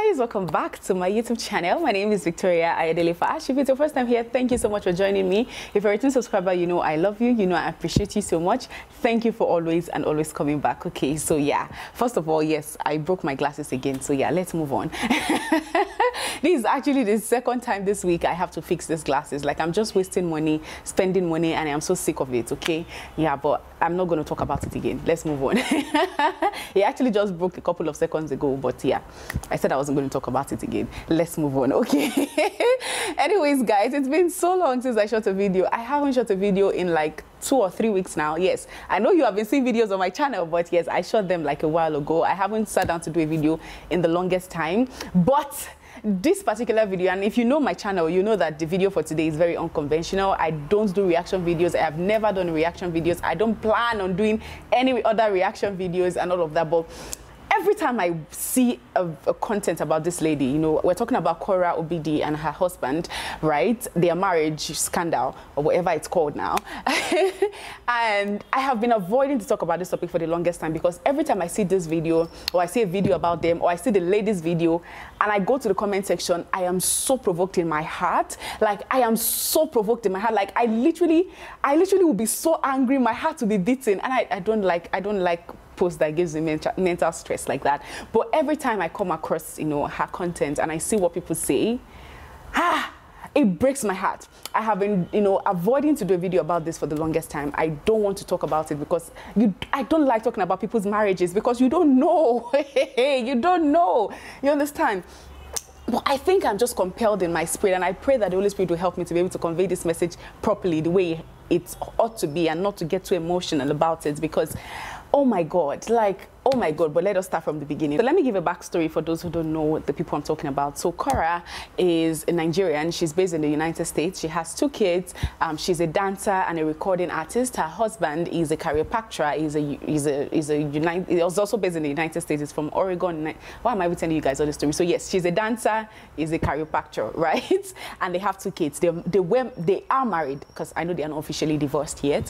guys, welcome back to my YouTube channel. My name is Victoria Ayodele-Fash. If it's your first time here, thank you so much for joining me. If you're a returning subscriber, you know I love you, you know I appreciate you so much. Thank you for always coming back. Okay, so yeah, first of all, yes, I broke my glasses again, so yeah, let's move on. This is actually the second time this week I have to fix these glasses. Like, I'm just wasting money, spending money, and I'm so sick of it. Okay, yeah, but I'm not going to talk about it again. Let's move on. It actually just broke a couple of seconds ago, but yeah, I said I wasn't going to talk about it again. Let's move on. Okay. Anyways, guys, it's been so long since I shot a video. I haven't shot a video in like 2 or 3 weeks now. Yes, I know you have been seeing videos on my channel, but yes, I shot them like a while ago. I haven't sat down to do a video in the longest time, but this particular video, and if you know my channel, you know that the video for today is very unconventional. I don't do reaction videos. I have never done reaction videos. I don't plan on doing any other reaction videos and all of that, but every time I see a content about this lady, you know, we're talking about Korra, Obidi, and her husband, right? Their marriage scandal, or whatever it's called now. And I have been avoiding to talk about this topic for the longest time, because every time I see this video, or I see a video about them, or I see the lady's video, and I go to the comment section, I am so provoked in my heart. Like, I am so provoked in my heart. Like, I literally will be so angry. My heart will be beating, and I don't like post that gives me mental stress like that. But every time I come across, you know, her content and I see what people say, it breaks my heart. I have been, you know, avoiding to do a video about this for the longest time. I don't want to talk about it because I don't like talking about people's marriages, because you don't know. You don't know. You understand? But I think I'm just compelled in my spirit, and I pray that the Holy Spirit will help me to be able to convey this message properly, the way it ought to be, and not to get too emotional about it, because oh my God, like, oh my God. But let us start from the beginning. So let me give a backstory for those who don't know the people I'm talking about. So Korra is a Nigerian. She's based in the United States. She has 2 kids. She's a dancer and a recording artist. Her husband is a chiropractor. He's also based in the United States. He's from Oregon. Why am I telling you guys all this story? So yes, she's a dancer, is a chiropractor, right? And they have 2 kids. They are married, because I know they are not officially divorced yet.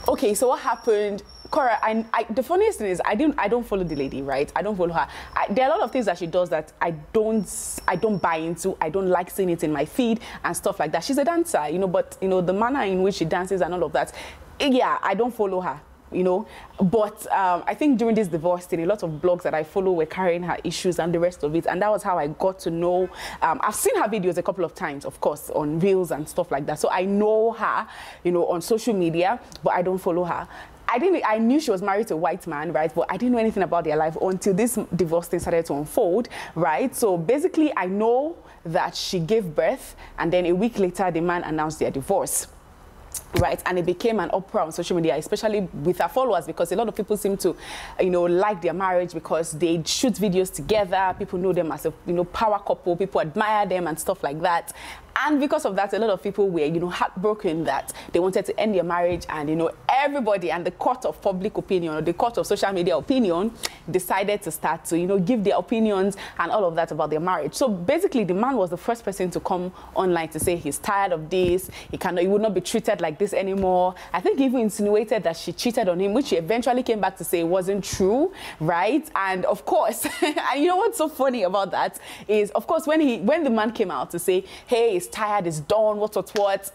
Okay, so what happened? Korra, the funniest thing is I don't follow the lady, right? I don't follow her. There are a lot of things that she does that I don't buy into. I don't like seeing it in my feed and stuff like that. She's a dancer, you know, but you know, the manner in which she dances and all of that, yeah, I don't follow her, you know. But I think during this divorce thing, a lot of blogs that I follow were carrying her issues and the rest of it, and that was how I got to know. I've seen her videos a couple of times, of course, on Reels and stuff like that, so I know her, you know, on social media, but I don't follow her. I knew she was married to a white man, right? But I didn't know anything about their life until this divorce thing started to unfold, right? So basically, I know that she gave birth, and then a week later, the man announced their divorce, right? And it became an uproar on social media, especially with her followers, because a lot of people seem to, you know, like their marriage because they shoot videos together. People know them as a, you know, power couple. People admire them and stuff like that. And because of that, a lot of people were, you know, heartbroken that they wanted to end their marriage, and, you know, everybody and the court of public opinion, or the court of social media opinion, decided to start to, you know, give their opinions and all of that about their marriage. So basically, the man was the first person to come online to say he's tired of this. He would not be treated like this anymore. I think he even insinuated that she cheated on him, which he eventually came back to say wasn't true, right? And of course, and you know what's so funny about that is, of course, when the man came out to say, hey, he's tired, he's done, what.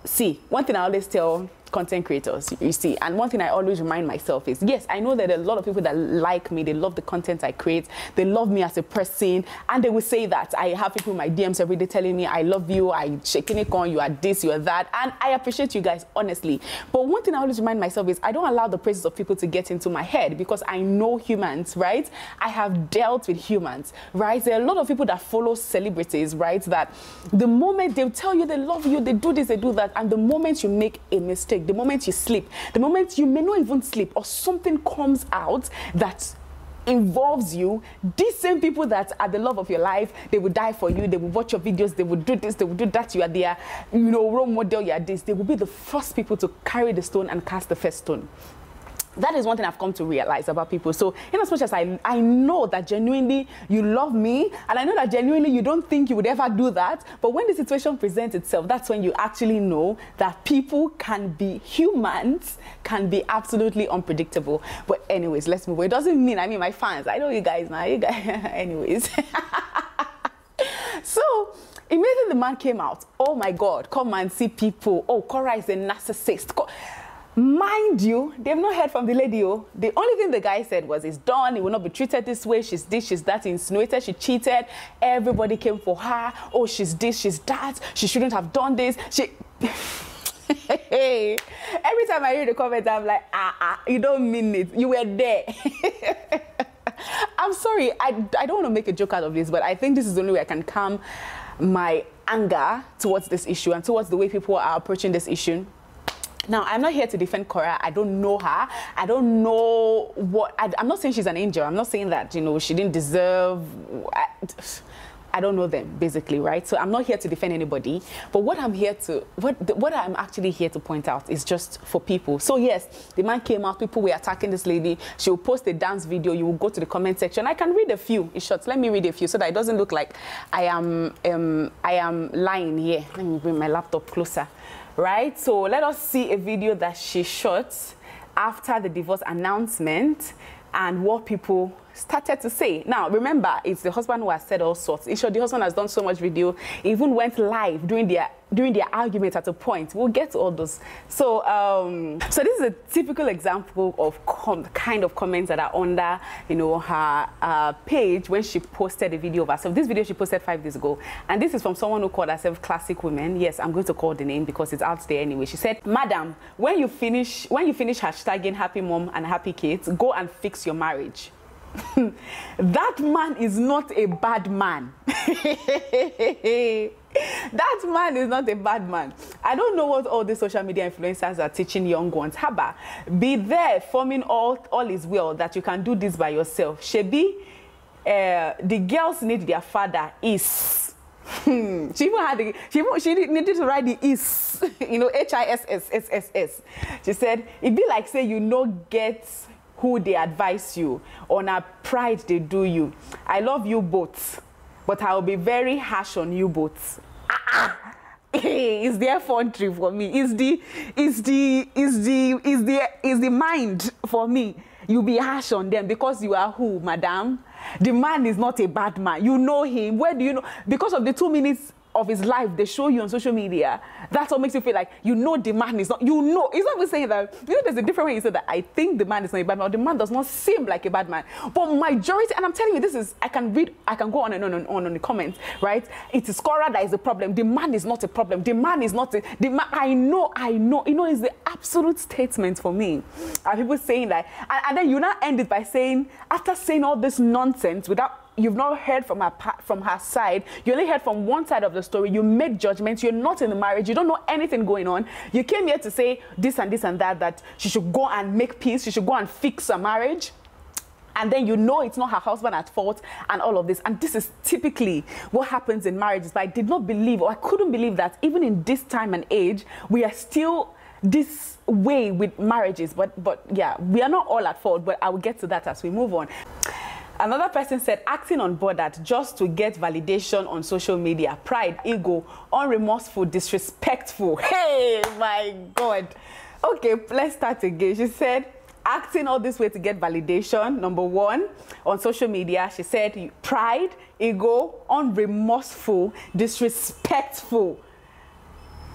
See, one thing I always tell content creators, you see, and one thing I always remind myself is, yes, I know that there are a lot of people that like me, they love the content I create, they love me as a person, and they will say that. I have people in my DMs every day telling me, I love you, I shaking it on, you are this, you are that, and I appreciate you guys, honestly. But one thing I always remind myself is, I don't allow the praises of people to get into my head, because I know humans, right? I have dealt with humans, right? There are a lot of people that follow celebrities, right? That the moment they'll tell you they love you, they do this, they do that, and the moment you make a mistake, the moment you sleep, the moment you may not even sleep, or something comes out that involves you, these same people that are the love of your life, they will die for you, they will watch your videos, they will do this, they will do that, you are their, you know, role model, you are this, they will be the first people to carry the stone and cast the first stone. That is one thing I've come to realize about people. So in as much as I know that genuinely you love me, and I know that genuinely you don't think you would ever do that, but when the situation presents itself, that's when you actually know that people can be, humans can be absolutely unpredictable. But anyways, let's move on. It doesn't mean, I mean, my fans, I know you guys now, you guys, anyways. So immediately the man came out, oh my God, come and see people. Oh, Korra is a narcissist. Mind you, they've not heard from the lady. Oh. The only thing the guy said was, it's done, he will not be treated this way, she's this, she's that, he insinuated she cheated, everybody came for her, oh, she's this, she's that, she shouldn't have done this, she... Every time I read the comments, I'm like, you don't mean it, you were there. I'm sorry, I don't want to make a joke out of this, but I think this is the only way I can calm my anger towards this issue and towards the way people are approaching this issue. Now, I'm not here to defend Korra. I don't know her. I don't know what... I'm not saying she's an angel. I'm not saying that, you know, she didn't deserve... I don't know them, basically, right? So I'm not here to defend anybody. But what I'm here to... What I'm actually here to point out is just for people. So, yes, the man came out. People were attacking this lady. She will post a dance video. You will go to the comment section. I can read a few in short. Let me read a few so that it doesn't look like I am lying here. Let me bring my laptop closer. Right, so let us see a video that she shot after the divorce announcement and what people started to say. Now, remember, it's the husband who has said all sorts. The husband has done so much video, he even went live during their argument at a point. We'll get to all those. So, so this is a typical example of kind of comments that are under, you know, her page when she posted a video of herself. This video she posted 5 days ago, and this is from someone who called herself Classic Women. Yes, I'm going to call the name because it's out there anyway. She said, "Madam, when you finish hashtagging happy mom and happy kids, go and fix your marriage." That man is not a bad man. That man is not a bad man. I don't know what all these social media influencers are teaching young ones. Haba, be there forming all is well, that you can do this by yourself. Shebi, the girls need their father is. She even had she needed to write the is, you know, HISSSSS. She said, it be like say you know get who they advise you, on a pride they do you. I love you both, but I'll be very harsh on you both. It's the effrontery for me. Is the mind for me. You be harsh on them because you are who, madam? The man is not a bad man. You know him. Where do you know? Because of the 2 minutes of his life they show you on social media, that's what makes you feel like you know the man is not, you know, it's not even saying that, you know, there's a different way you say that I think the man is not a bad man, or the man does not seem like a bad man. But majority, and I'm telling you, this is, I can go on and on the comments, right? It is Korra that is the problem. The man is not a problem. The man is not the man. I know, you know, it's the absolute statement for me. Are people saying that? And then you now end it by saying, after saying all this nonsense without, you've not heard from her side. You only heard from one side of the story. You make judgments. You're not in the marriage. You don't know anything going on. You came here to say this and this and that, that she should go and make peace. She should go and fix her marriage. And then you know it's not her husband at fault and all of this. And this is typically what happens in marriages. But I did not believe, or I couldn't believe that even in this time and age, we are still this way with marriages. But yeah, we are not all at fault. But I will get to that as we move on. Another person said, acting unbothered just to get validation on social media. Pride, ego, unremorseful, disrespectful. Hey, my God. Okay, let's start again. She said, acting all this way to get validation, number one, on social media. She said, pride, ego, unremorseful, disrespectful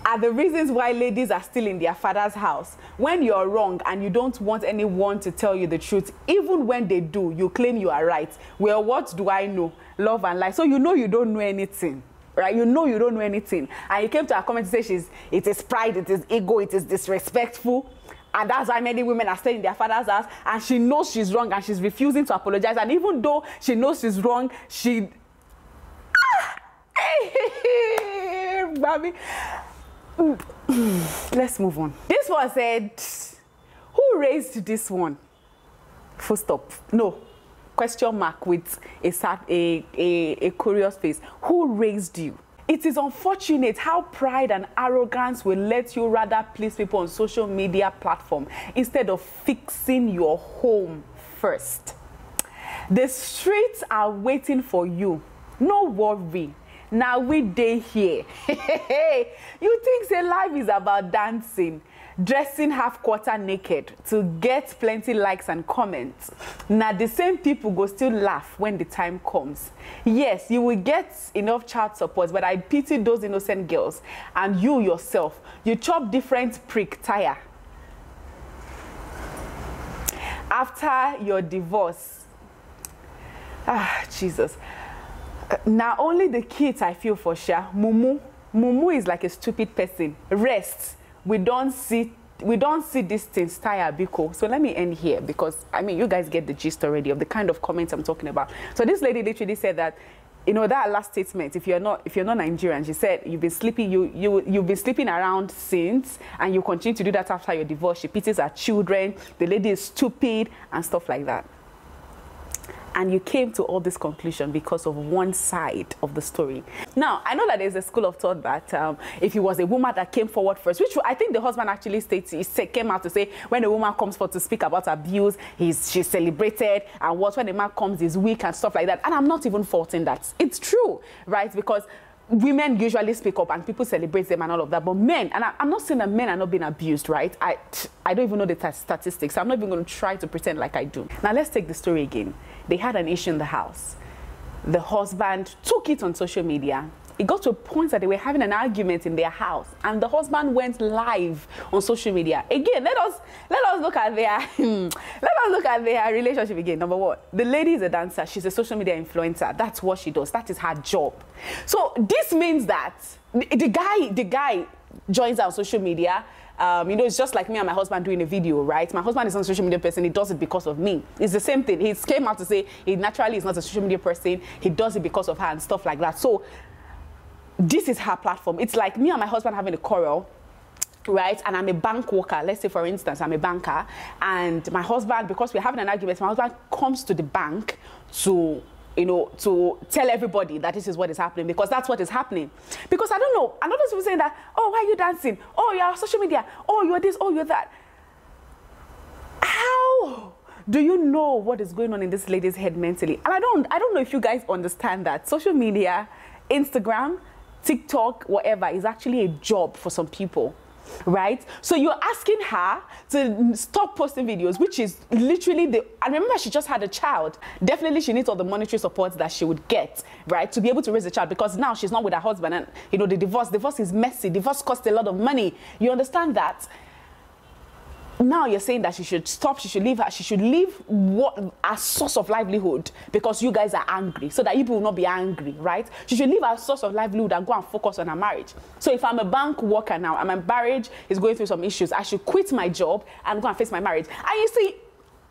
are the reasons why ladies are still in their father's house. When you're wrong and you don't want anyone to tell you the truth, even when they do, you claim you are right. Well, what do I know? Love and life. So you know you don't know anything, right? You know you don't know anything. And you came to her comment to say it is pride, it is ego, it is disrespectful. And that's why many women are staying in their father's house, and she knows she's wrong and she's refusing to apologize. And even though she knows she's wrong, she... Baby. Let's move on. This one said, who raised this one? Full stop. No. Question mark with a curious face. Who raised you? It is unfortunate how pride and arrogance will let you rather please people on social media platform instead of fixing your home first. The streets are waiting for you. No worry. Now we day here. You think say life is about dancing, dressing half-quarter naked to get plenty likes and comments. Now the same people go still laugh when the time comes. Yes, you will get enough child support, but I pity those innocent girls. And you yourself, you chop different prick tire. After your divorce, Jesus. Now only the kids I feel for sure. Mumu is like a stupid person. Rest. We don't see these things tire Biko. So let me end here because I mean you guys get the gist already of the kind of comments I'm talking about. So this lady literally said that, you know, that last statement, if you're not Nigerian, she said you've been sleeping, you've been sleeping around since, and you continue to do that after your divorce. She pities her children, the lady is stupid and stuff like that. And you came to all this conclusion because of one side of the story. Now, I know that there's a school of thought that if it was a woman that came forward first, which I think the husband actually came out to say, when a woman comes forward to speak about abuse, she's celebrated, and when a man comes, he's weak and stuff like that. And I'm not even faulting that. It's true, right? Because women usually speak up and people celebrate them and all of that, but men, and I'm not saying that men are not being abused, right? I don't even know the statistics. So I'm not even going to try to pretend like I do. Now let's take the story again. They had an issue in the house. The husband took it on social media. It got to a point that they were having an argument in their house, and the husband went live on social media. Again, let us look at their relationship again. Number one, the lady is a dancer. She's a social media influencer. That's what she does. That is her job. So this means that the guy joins our social media. You know, it's just like me and my husband doing a video, right? My husband is not a social media person. He does it because of me. It's the same thing. He came out to say he naturally is not a social media person. He does it because of her and stuff like that. So this is her platform. It's like me and my husband having a quarrel, right? And I'm a bank worker. Let's say, for instance, I'm a banker. And my husband, because we're having an argument, my husband comes to the bank to, you know, to tell everybody that this is what is happening, because that's what is happening. Because I don't know, I know those people saying that, oh, why are you dancing? Oh, you're on social media. Oh, you're this, oh, you're that. How do you know what is going on in this lady's head mentally? And I don't know if you guys understand that social media, Instagram, TikTok, whatever, is actually a job for some people, right? So you're asking her to stop posting videos, which is literally and remember, she just had a child. Definitely she needs all the monetary support that she would get, right, to be able to raise the child, because now she's not with her husband, and you know, the divorce is messy. Divorce costs a lot of money. You understand that? Now you're saying that she should stop, she should leave what a source of livelihood, because you guys are angry, so that you people will not be angry, right? She should leave her source of livelihood and go and focus on her marriage. So if I'm a bank worker now and my marriage is going through some issues, I should quit my job and go and face my marriage. And you see,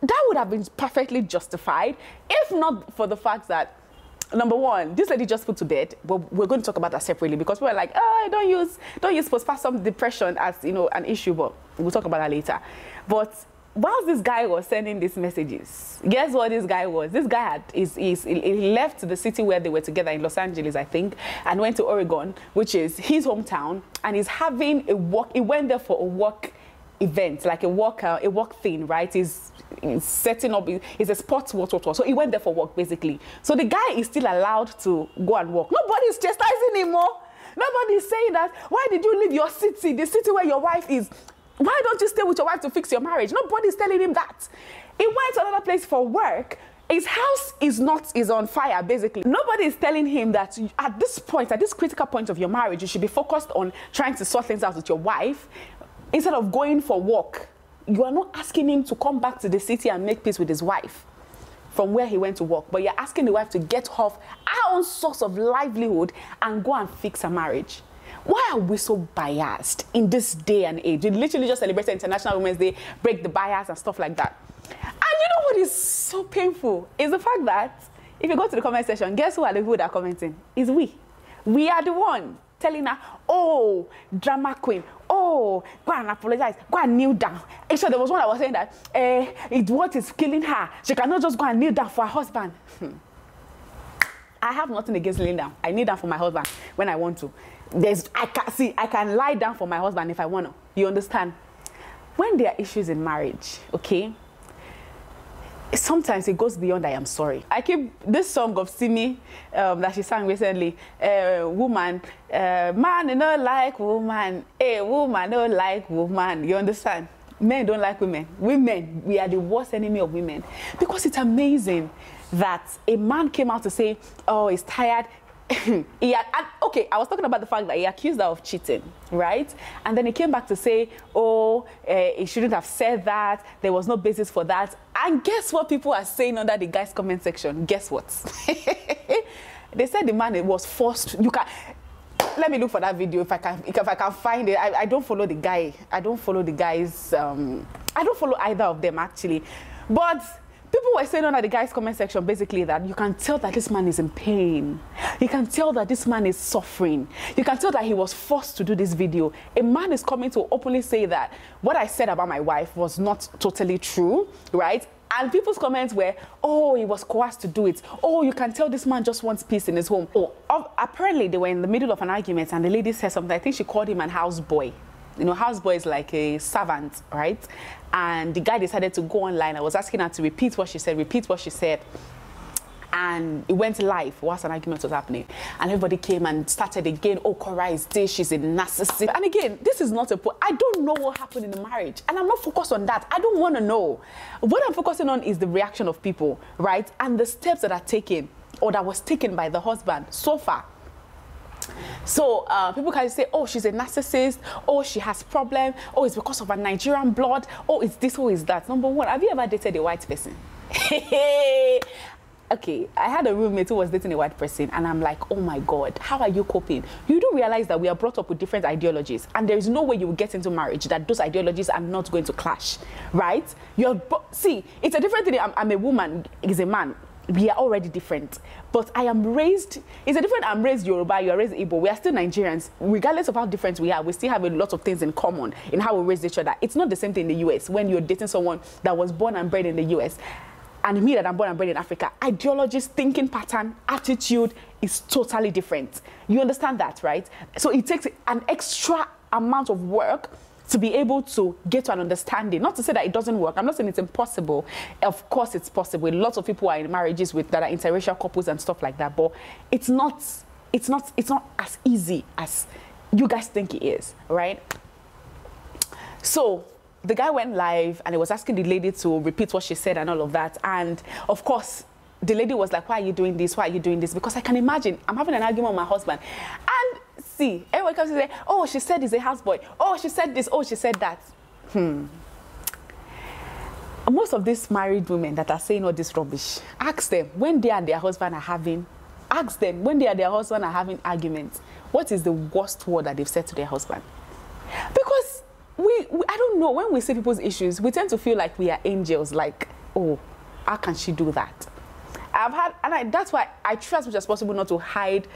that would have been perfectly justified if not for the fact that, number one, this lady just put to bed, but we're going to talk about that separately, because we're like, oh, don't use postpartum depression as, you know, an issue, but we'll talk about that later. But whilst this guy was sending these messages, guess what this guy was? This guy he left the city where they were together in Los Angeles, I think, and went to Oregon, which is his hometown, and he's having a walk. He went there for a work event, like a work thing, right? He's setting up, it's a sports what. So he went there for work, basically. So the guy is still allowed to go and work. Nobody's chastising him more. Nobody's saying that, why did you leave your city, the city where your wife is? Why don't you stay with your wife to fix your marriage? Nobody's telling him that. He went to another place for work. His house is on fire, basically. Nobody is telling him that at this critical point of your marriage, you should be focused on trying to sort things out with your wife instead of going for work. You are not asking him to come back to the city and make peace with his wife from where he went to work, but you're asking the wife to get off her own source of livelihood and go and fix her marriage. Why are we so biased in this day and age? We literally just celebrated International Women's Day, break the bias and stuff like that. And you know what is so painful is the fact that if you go to the comment section, guess who are the people that are commenting? It's we. We are the one telling her, oh, drama queen, oh, go and apologize, go and kneel down. So there was one that was saying that it's what is killing her. She cannot just go and kneel down for her husband. I have nothing against kneeling down. I kneel down for my husband. when I want to. I can lie down for my husband if I want to. You understand? When there are issues in marriage, okay, sometimes it goes beyond I am sorry. I keep this song of Simi that she sang recently, woman, man you know like woman, woman don't like woman. You understand? Men don't like women. Women, we are the worst enemy of women. Because it's amazing that a man came out to say, oh, he's tired. Okay, I was talking about the fact that he accused her of cheating, right? And then he came back to say, oh, he shouldn't have said that. There was no basis for that. And guess what people are saying under the guy's comment section? Guess what? They said the man was forced. You can. Let me look for that video if I can find it. I don't follow the guy. I don't follow the guys. I don't follow either of them actually, but people were saying under the guy's comment section basically that you can tell that this man is in pain. You can tell that this man is suffering. You can tell that he was forced to do this video. A man is coming to openly say that what I said about my wife was not totally true, right? And people's comments were, oh, he was coerced to do it. Oh, you can tell this man just wants peace in his home. Oh, apparently they were in the middle of an argument and the lady said something. I think she called him an houseboy. You know, houseboy is like a servant, right? And the guy decided to go online. I was asking her to repeat what she said. And it went live whilst an argument was happening. And everybody came and started again. Oh, Korra is this, she's a narcissist. And again, this is not I don't know what happened in the marriage. And I'm not focused on that. I don't want to know. What I'm focusing on is the reaction of people, right? And the steps that are taken or that was taken by the husband so far. So people can say, oh, she's a narcissist. Oh, she has problem. Oh, it's because of her Nigerian blood. Oh, it's this, oh, it's that. Number one, have you ever dated a white person? Okay, I had a roommate who was dating a white person, and I'm like, oh my God, how are you coping? You do realize that we are brought up with different ideologies, and there is no way you will get into marriage that those ideologies are not going to clash, right? See, it's a different thing. I'm a woman, he's a man. We are already different. But I am raised, it's a different, I'm raised Yoruba, you are raised Igbo. We are still Nigerians. Regardless of how different we are, we still have a lot of things in common in how we raise each other. It's not the same thing in the US when you're dating someone that was born and bred in the US. And me that I'm born and bred in Africa, ideologies, thinking pattern, attitude is totally different. You understand that, right? So it takes an extra amount of work to be able to get to an understanding. Not to say that it doesn't work. I'm not saying it's impossible. Of course it's possible. Lots of people are in marriages that are interracial couples and stuff like that. But it's not as easy as you guys think it is, right? So the guy went live and he was asking the lady to repeat what she said and all of that. And of course, the lady was like, why are you doing this? Why are you doing this? Because I can imagine, I'm having an argument with my husband. And see, everyone comes and say, oh, she said he's a houseboy. Oh, she said this. Oh, she said that. Most of these married women that are saying all this rubbish, ask them when they and their husband are having, arguments, what is the worst word that they've said to their husband? Because I don't know, when we see people's issues, we tend to feel like we are angels, like, oh, how can she do that? That's why I try as much as possible not to hide,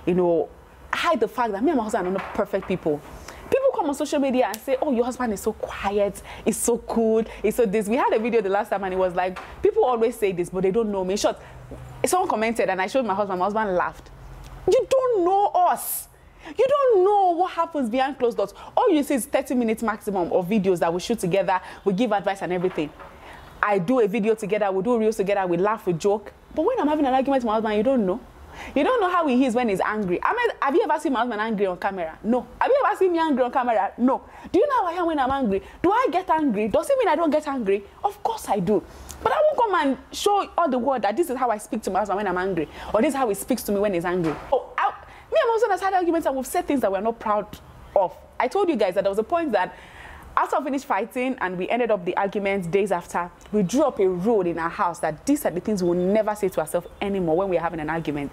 hide the fact that me and my husband are not perfect people. People come on social media and say, oh, your husband is so quiet, he's so cool, he's so this. We had a video the last time and it was like, people always say this, but they don't know me. In short, someone commented and I showed my husband laughed. You don't know us. You don't know what happens behind closed doors. All you see is 30 minutes maximum of videos that we shoot together, we give advice and everything. I do a video together, we do reels together, we laugh, we joke. But when I'm having an argument with my husband, you don't know. You don't know how he is when he's angry. Have you ever seen my husband angry on camera? No. Have you ever seen me angry on camera? No. Do you know how I am when I'm angry? Do I get angry? Does it mean I don't get angry? Of course I do. But I won't come and show all the world that this is how I speak to my husband when I'm angry, or this is how he speaks to me when he's angry. Me and my husband has had arguments and we've said things that we're not proud of. I told you guys that there was a point that after I finished fighting and we ended up the argument days after, we drew up a rule in our house that these are the things we'll never say to ourselves anymore when we're having an argument.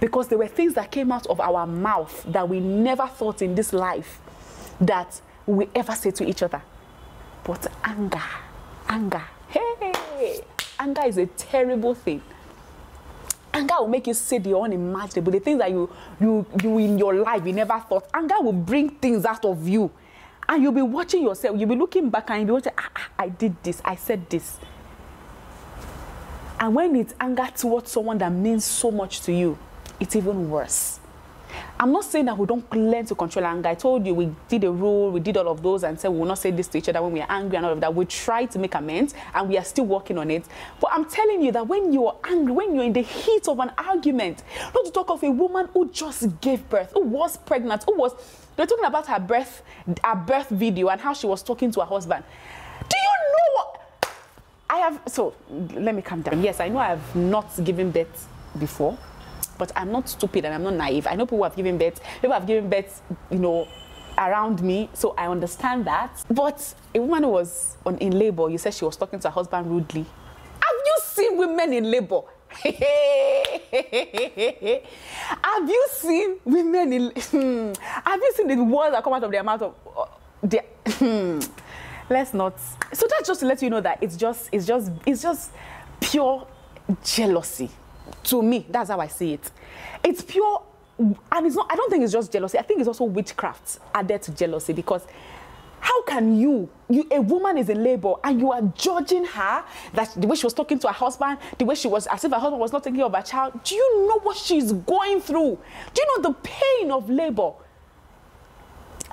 Because there were things that came out of our mouth that we never thought in this life that we ever say to each other. But anger, hey, anger is a terrible thing. Anger will make you say the unimaginable, the things that you in your life you never thought. Anger will bring things out of you. And you'll be watching yourself, you'll be looking back and you'll be watching, I did this, I said this. And when it's anger towards someone that means so much to you, it's even worse. I'm not saying that we don't learn to control anger. I told you we did a rule, we did all of those and said we will not say this to each other when we are angry and all of that. We try to make amends and we are still working on it. But I'm telling you that when you're angry, when you're in the heat of an argument, not to talk of a woman who just gave birth, who was pregnant, they're talking about her birth video and how she was talking to her husband. Do you know what? So let me calm down. Yes, I know I have not given birth before. But I'm not stupid and I'm not naive. I know people have given birth. People have given birth, you know, around me. So I understand that. But a woman who was in labor, you said she was talking to her husband rudely. Have you seen women in labor? Have you seen women in... have you seen the words that come out of their mouth of... let's not... So that's just to let you know that it's just pure jealousy. To me, that's how I see it. It's pure, and it's not, I don't think it's just jealousy. I think it's also witchcraft added to jealousy, because how can a woman is in labor and you are judging her, that the way she was talking to her husband, the way she was, as if her husband was not taking care of her child. Do you know what she's going through? Do you know the pain of labor?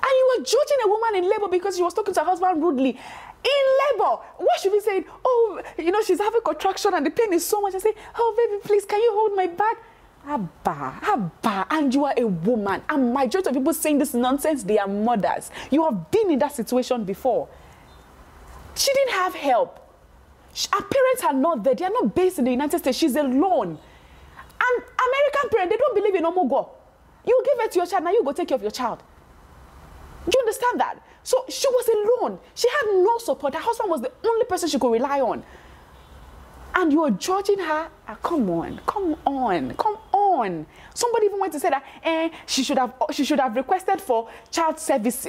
And you were judging a woman in labor because she was talking to her husband rudely. In labor, what should we say? Oh, you know, she's having contraction and the pain is so much. I say, oh, baby, please, can you hold my back? Abba, and you are a woman. And majority of people saying this nonsense, they are mothers. You have been in that situation before. She didn't have help. Her parents are not there. They are not based in the United States. She's alone. And American parents, they don't believe in omogo. You give it to your child, now you go take care of your child. Do you understand that? So she was alone. She had no support. Her husband was the only person she could rely on. And you are judging her. Come on. Somebody even went to say that she should have requested for child service,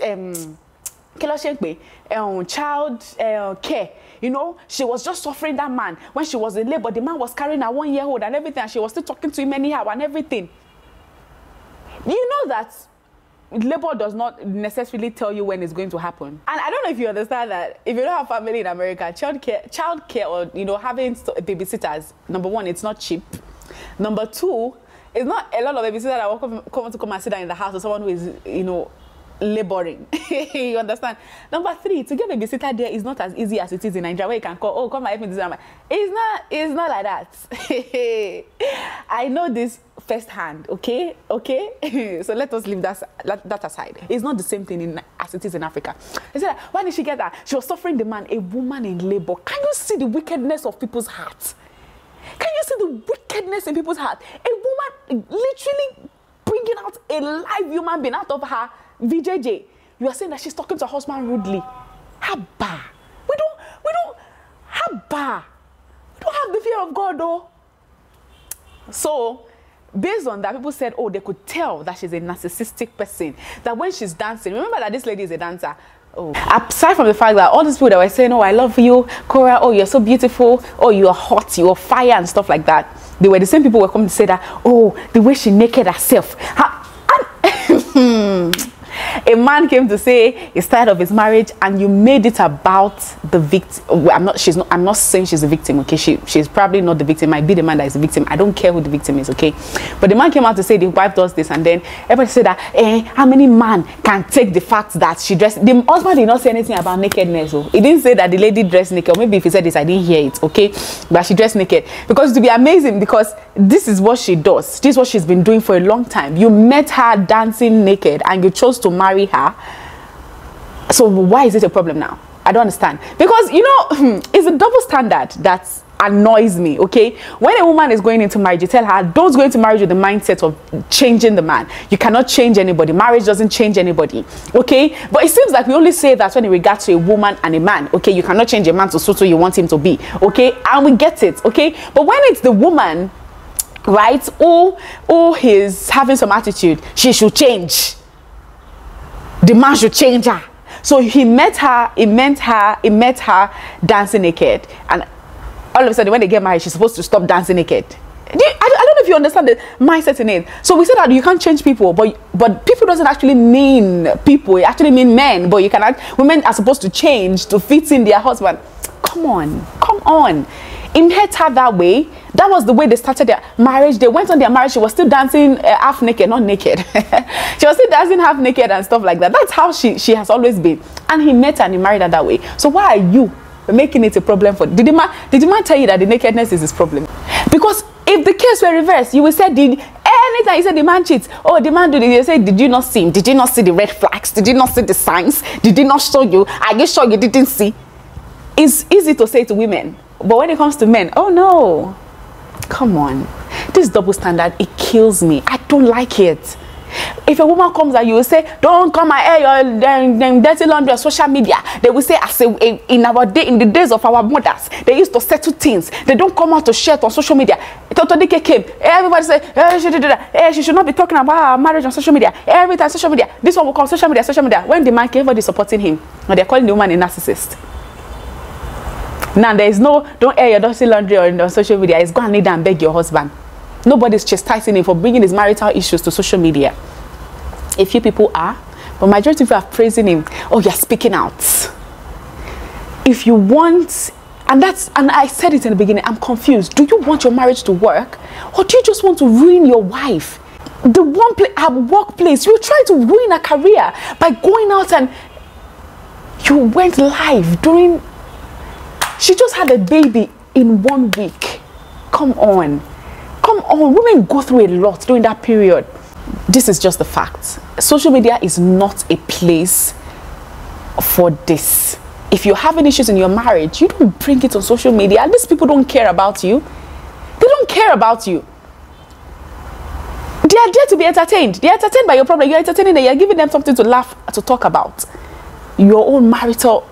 child care. You know, she was just suffering that man when she was in labor. The man was carrying her 1-year-old and everything, and she was still talking to him anyhow and everything. You know that labor does not necessarily tell you when it's going to happen. And I don't know if you understand that if you don't have family in America, child care or, you know, having babysitters, number one, it's not cheap. Number two, it's not a lot of babysitters that will come and sit down in the house with someone who is, you know, laboring. You understand? Number three, to get a babysitter there is not as easy as it is in Nigeria, where you can call, oh, come and help me this. It's not like that. I know this firsthand, okay? So let us leave that aside. It's not the same thing as it is in Africa. They said, why did she get that? She was suffering the man, a woman in labor. Can you see the wickedness of people's hearts? Can you see the wickedness in people's heart? A woman literally bringing out a live human being out of her VJJ. You are saying that she's talking to her husband rudely. Habba. We don't have the fear of God, though. So, based on that, people said, oh, they could tell that she's a narcissistic person. That when she's dancing, remember that this lady is a dancer. Oh. Aside from the fact that all these people that were saying, oh, I love you, Korra, oh, you're so beautiful, oh, you're hot, you're fire and stuff like that, they were the same people who were coming to say that, oh, the way she naked herself. A man came to say he's tired of his marriage, and you made it about the victim. Well, I'm not saying she's a victim, okay? She's probably not the victim. Might be the man that is the victim. I don't care who the victim is, okay? But the man came out to say the wife does this, and then everybody said that, how many men can take the fact that she dressed? The husband did not say anything about nakedness. So he didn't say that the lady dressed naked. Or maybe if he said this, I didn't hear it, okay? But she dressed naked, because it would be amazing, because this is what she does. This is what she's been doing for a long time. You met her dancing naked, and you chose to marry her. So why is it a problem now? I don't understand. Because, you know, it's a double standard that annoys me, okay? When a woman is going into marriage, you tell her, don't go into marriage with the mindset of changing the man. You cannot change anybody. Marriage doesn't change anybody, okay? But it seems like we only say that when it regards to a woman and a man, okay? You cannot change a man to suit who you want him to be, okay? And we get it, okay? But when it's the woman, right, who is having some attitude, she should change. The man should change her. So he met her dancing naked, and all of a sudden when they get married, she's supposed to stop dancing naked. I don't know if you understand the mindset in it. So we say that you can't change people, but people doesn't actually mean people. It actually mean men. But women are supposed to change to fit in their husband. Come on. He met her that way. That was the way they started their marriage. They went on their marriage. She was still dancing half naked, not naked. She was still dancing half naked and stuff like that. That's how she has always been. And he met her and he married her that way. So why are you making it a problem for? Did the man tell you that the nakedness is his problem? Because if the case were reversed, you will say, anytime you say the man cheats, oh, the man do this, you say, did you not see him? Did you not see the red flags? Did you not see the signs? Did he not show you? Are you sure you didn't see? It's easy to say to women, but when it comes to men, oh no, come on. This double standard, it kills me. I don't like it. If a woman comes and you will say, don't come and air your dirty laundry on social media, they will say, in the days of our mothers, they used to settle things. They don't come out to share it on social media. Totodike came. Everybody said, she should not be talking about her marriage on social media. Every time social media. This one will come social media, social media. When the man came, everybody supporting him. Now they're calling the woman a narcissist. Now there is no, don't air your dirty laundry on social media. It's go and kneel down and beg your husband. Nobody's chastising him for bringing his marital issues to social media. A few people are, but majority of you are praising him. Oh, you're speaking out. If you want, and I said it in the beginning, I'm confused. Do you want your marriage to work, or do you just want to ruin your wife? The one place, her workplace, you try to ruin her career by going out and you went live during. She just had a baby in 1 week. Come on. Come on. Women go through a lot during that period. This is just the fact. Social media is not a place for this. If you're having issues in your marriage, you don't bring it on social media. These people don't care about you. They don't care about you. They are there to be entertained. They are entertained by your problem. You're entertaining them. You're giving them something to laugh, to talk about. Your own marital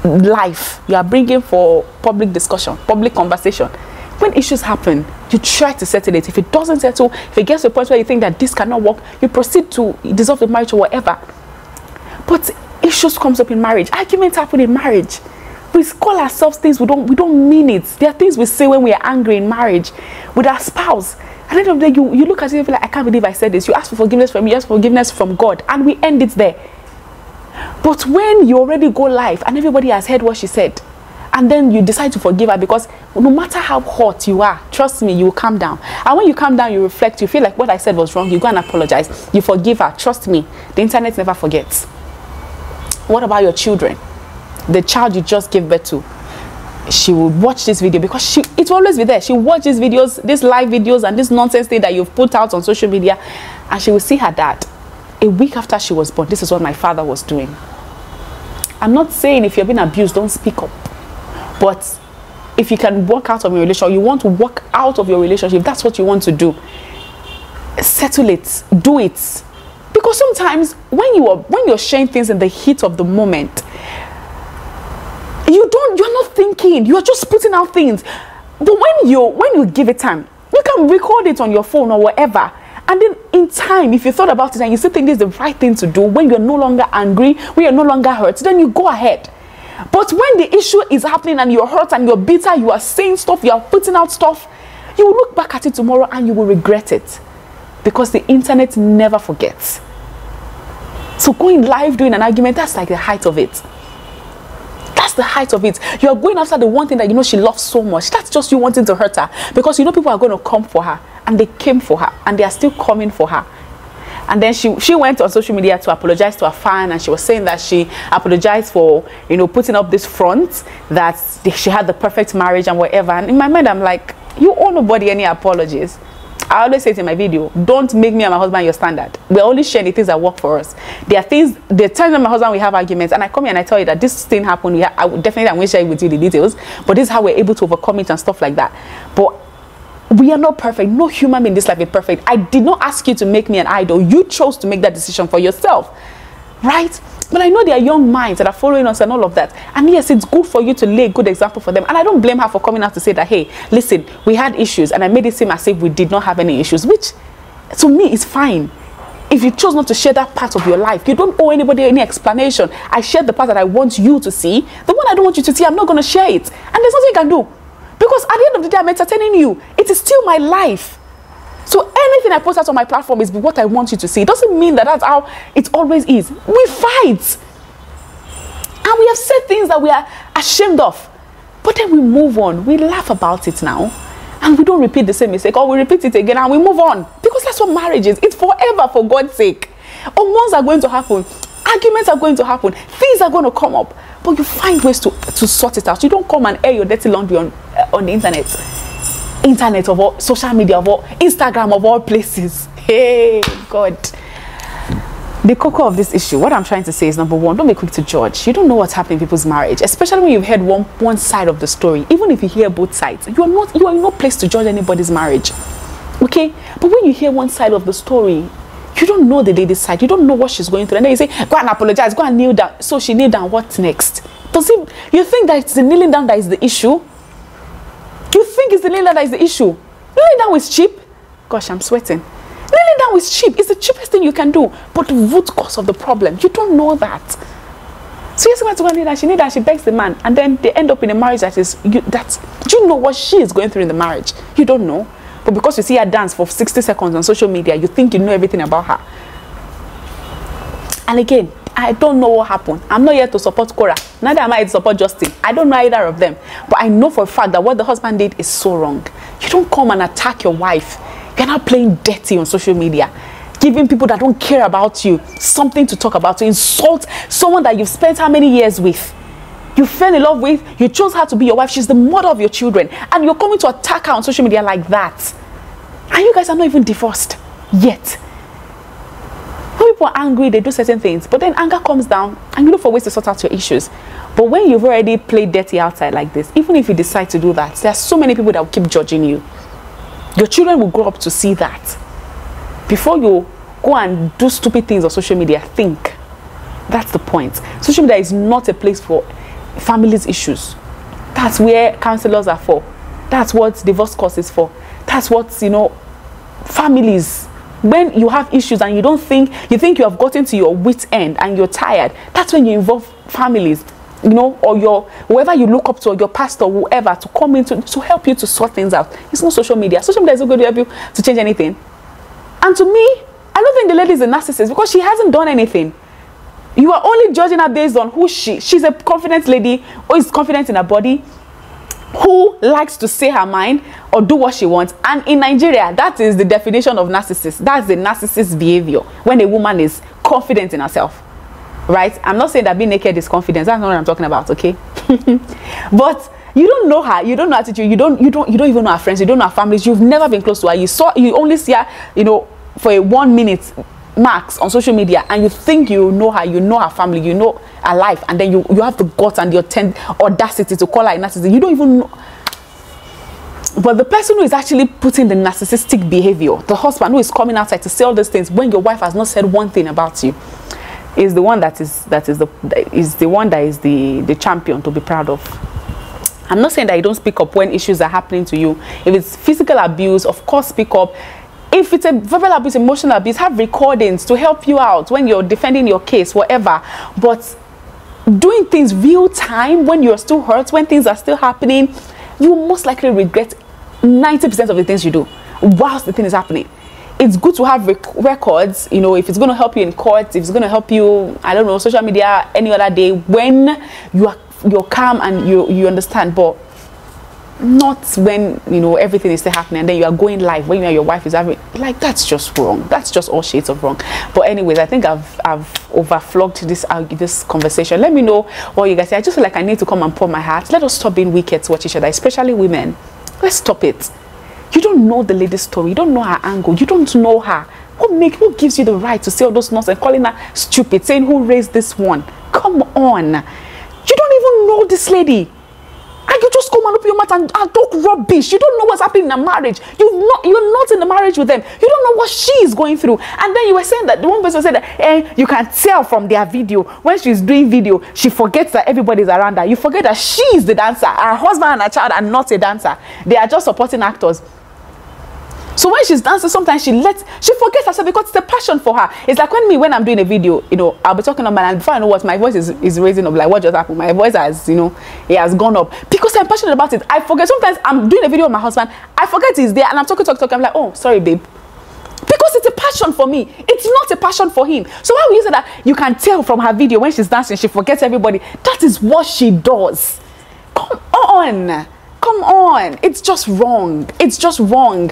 life you are bringing for public discussion, public conversation. When issues happen, you try to settle it. If it doesn't settle, if it gets to a point where you think that this cannot work, you proceed to dissolve the marriage or whatever. But issues comes up in marriage. Arguments happen in marriage. We call ourselves things we don't mean it. There are things we say when we are angry in marriage with our spouse. At the end of the day, you look at it and feel like, I can't believe I said this. You ask for forgiveness from me, you ask for forgiveness from God, and we end it there. But when you already go live and everybody has heard what she said, and then you decide to forgive her, because no matter how hot you are, trust me, you will calm down. And when you calm down, you reflect, you feel like what I said was wrong, you go and apologize, you forgive her. Trust me, the internet never forgets. What about your children? The child you just gave birth to, she will watch this video because it will always be there. She will watch these videos, these live videos and this nonsense thing that you've put out on social media, and she will see her dad. A week after she was born, this is what my father was doing. I'm not saying if you're being abused, don't speak up. But if you can walk out of your relationship, you want to walk out of your relationship, if that's what you want to do, settle it, do it. Because sometimes when you're sharing things in the heat of the moment, you're not thinking, you're just putting out things. But when you give it time, you can record it on your phone or whatever. And then in time, if you thought about it and you still think this is the right thing to do, when you're no longer angry, when you're no longer hurt, then you go ahead. But when the issue is happening and you're hurt and you're bitter, you are saying stuff, you are putting out stuff, you will look back at it tomorrow and you will regret it. Because the internet never forgets. So going live doing an argument, that's like the height of it. That's the height of it. You are going after the one thing that you know she loves so much. That's just you wanting to hurt her. Because you know people are going to come for her. And they came for her. And they are still coming for her. And then she went on social media to apologize to her fan. And she was saying that she apologized for, you know, putting up this front. That she had the perfect marriage and whatever. And in my mind, I'm like, you owe nobody any apologies. I always say it in my video, don't make me and my husband your standard. We're only sharing the things that work for us. There are things, the time that my husband we have arguments, and I come here and I tell you that this thing happened, I will definitely share with you the details, but this is how we're able to overcome it and stuff like that. But we are not perfect. No human being in this life is perfect. I did not ask you to make me an idol. You chose to make that decision for yourself, right? But I know there are young minds that are following us and all of that. And yes, it's good for you to lay a good example for them. And I don't blame her for coming out to say that, hey, listen, we had issues. And I made it seem as if we did not have any issues, which to me is fine. If you chose not to share that part of your life, you don't owe anybody any explanation. I shared the part that I want you to see. The one I don't want you to see, I'm not going to share it. And there's nothing you can do. Because at the end of the day, I'm entertaining you. It is still my life. So anything I post out on my platform is what I want you to see. It doesn't mean that that's how it always is. We fight. And we have said things that we are ashamed of. But then we move on. We laugh about it now. And we don't repeat the same mistake, or we repeat it again and we move on. Because that's what marriage is. It's forever, for God's sake. Wars are going to happen. Arguments are going to happen. Things are going to come up. But you find ways to sort it out. You don't come and air your dirty laundry on the internet. Internet of all, social media of all, Instagram of all places. Hey, God. The core of this issue, what I'm trying to say is, number one, don't be quick to judge. You don't know what's happening in people's marriage, especially when you've heard one side of the story. Even if you hear both sides, you are in no place to judge anybody's marriage. Okay? But when you hear one side of the story, you don't know the lady's side. You don't know what she's going through. And then you say, go and apologize, go and kneel down. So she kneel down, what next? You think that it's the kneeling down that is the issue? You think it's the kneeling down that is the issue? Kneeling down is cheap. Gosh, I'm sweating. Kneeling down is cheap. It's the cheapest thing you can do. But the root cause of the problem, you don't know that. So you're going to go kneel down, she kneel down, she begs the man, and then they end up in a marriage that is, do you know what she is going through in the marriage? You don't know. But because you see her dance for 60 seconds on social media, you think you know everything about her. And again, I don't know what happened. I'm not here to support Korra. Neither am I here to support Justin. I don't know either of them. But I know for a fact that what the husband did is so wrong. You don't come and attack your wife. You're not playing dirty on social media, giving people that don't care about you something to talk about, to insult someone that you've spent how many years with. You fell in love with, you chose her to be your wife, she's the mother of your children, and you're coming to attack her on social media like that. And you guys are not even divorced yet. When people are angry, they do certain things, but then anger comes down and you look for ways to sort out your issues. But when you've already played dirty outside like this, even if you decide to do that, there are so many people that will keep judging you. Your children will grow up to see that. Before you go and do stupid things on social media, think. That's the point. Social media is not a place for families' issues. That's where counselors are for. That's what divorce court is for. That's what, families, when you have issues and you think you have gotten to your wit's end and you're tired, that's when you involve families, or whoever you look up to, or your pastor, whoever, to come in to help you to sort things out. It's not social media. Social media is not going to help you to change anything. And to me, I don't think the lady is a narcissist because she hasn't done anything. You are only judging her based on who she's a confident lady who is confident in her body, who likes to say her mind or do what she wants. And in Nigeria, that is the definition of narcissist. That's the narcissist behavior, when a woman is confident in herself. Right? I'm not saying that being naked is confidence. That's not what I'm talking about, okay? But you don't know her, you don't know her attitude, you don't even know her friends, you don't know her families, you've never been close to her. You only see her, for a 1 minute max on social media, and you think you know her, you know her family, you know her life, and then you have the guts and the audacity to call her a narcissist. You don't even know. But the person who is actually putting the narcissistic behavior, the husband who is coming outside to say all these things when your wife has not said one thing about you, is the one that is the champion to be proud of. I'm not saying that you don't speak up when issues are happening to you. If it's physical abuse, of course speak up. If it's a verbal abuse, emotional abuse, have recordings to help you out when you're defending your case, whatever. But doing things real time when you're still hurt, when things are still happening, you most likely regret 90% of the things you do whilst the thing is happening. It's good to have records, if it's going to help you in court, if it's going to help you, I don't know, social media, any other day, when you're calm and you understand, but not when everything is still happening and then you are going live when your wife is having, like, that's just wrong. That's just all shades of wrong. But anyways, I think I've overflogged this conversation. Let me know what you guys say. I just feel like I need to come and pour my heart. Let us stop being wicked towards each other, especially women. Let's stop it. You don't know the lady's story, you don't know her angle, you don't know her. What gives you the right to say all those nonsense, calling her stupid, saying who raised this one? Come on. You don't even know this lady. And you just come and open your mouth and talk rubbish. You don't know what's happening in a marriage. You're not in the marriage with them. You don't know what she is going through. And then you were saying that the one person said that you can tell from their video, when she's doing video, she forgets that everybody's around her. You forget that she is the dancer. Her husband and her child are not a dancer. They are just supporting actors. So when she's dancing, sometimes she forgets herself because it's a passion for her. It's like when I'm doing a video, I'll be talking about, and before I know what, my voice is raising up, like what just happened. My voice has, it has gone up because I'm passionate about it. I forget. Sometimes I'm doing a video with my husband, I forget he's there, and I'm talking. I'm like, oh, sorry, babe. Because it's a passion for me. It's not a passion for him. So why would you say that you can tell from her video when she's dancing, she forgets everybody? That is what she does. Come on. Come on. It's just wrong. It's just wrong.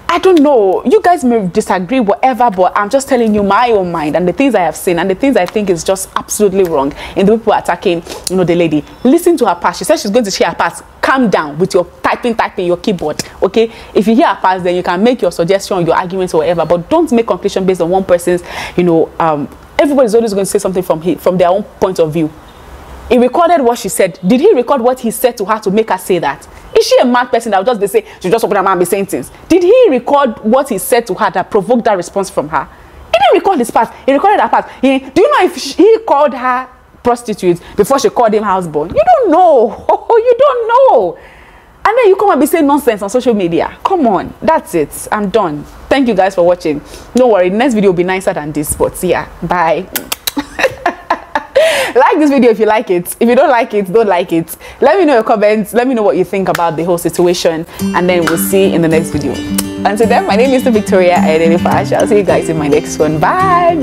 I don't know. You guys may disagree, whatever, but I'm just telling you my own mind and the things I have seen and the things I think is just absolutely wrong in the people attacking, you know, the lady. Listen to her part. She said she's going to share her part. Calm down with your typing your keyboard, okay? If you hear her part, then you can make your suggestion, your arguments, or whatever, but don't make conclusion based on one person's, you know, everybody's always going to say something from their own point of view. He recorded what she said. Did he record what he said to her to make her say that? Is she a mad person that would just say, she just open her mouth and be saying things? Did he record what he said to her that provoked that response from her? He didn't record his part. He recorded her part. Do you know if he called her prostitute before she called him houseboy? You don't know. You don't know. And then you come and be saying nonsense on social media. Come on. That's it. I'm done. Thank you guys for watching. Don't worry. The next video will be nicer than this. But yeah. Bye. Like this video if you like it. If you don't like it, don't like it. Let me know your comments. Let me know what you think about the whole situation. And then we'll see in the next video. Until then, my name is Victoria Edenifash. I'll see you guys in my next one. Bye.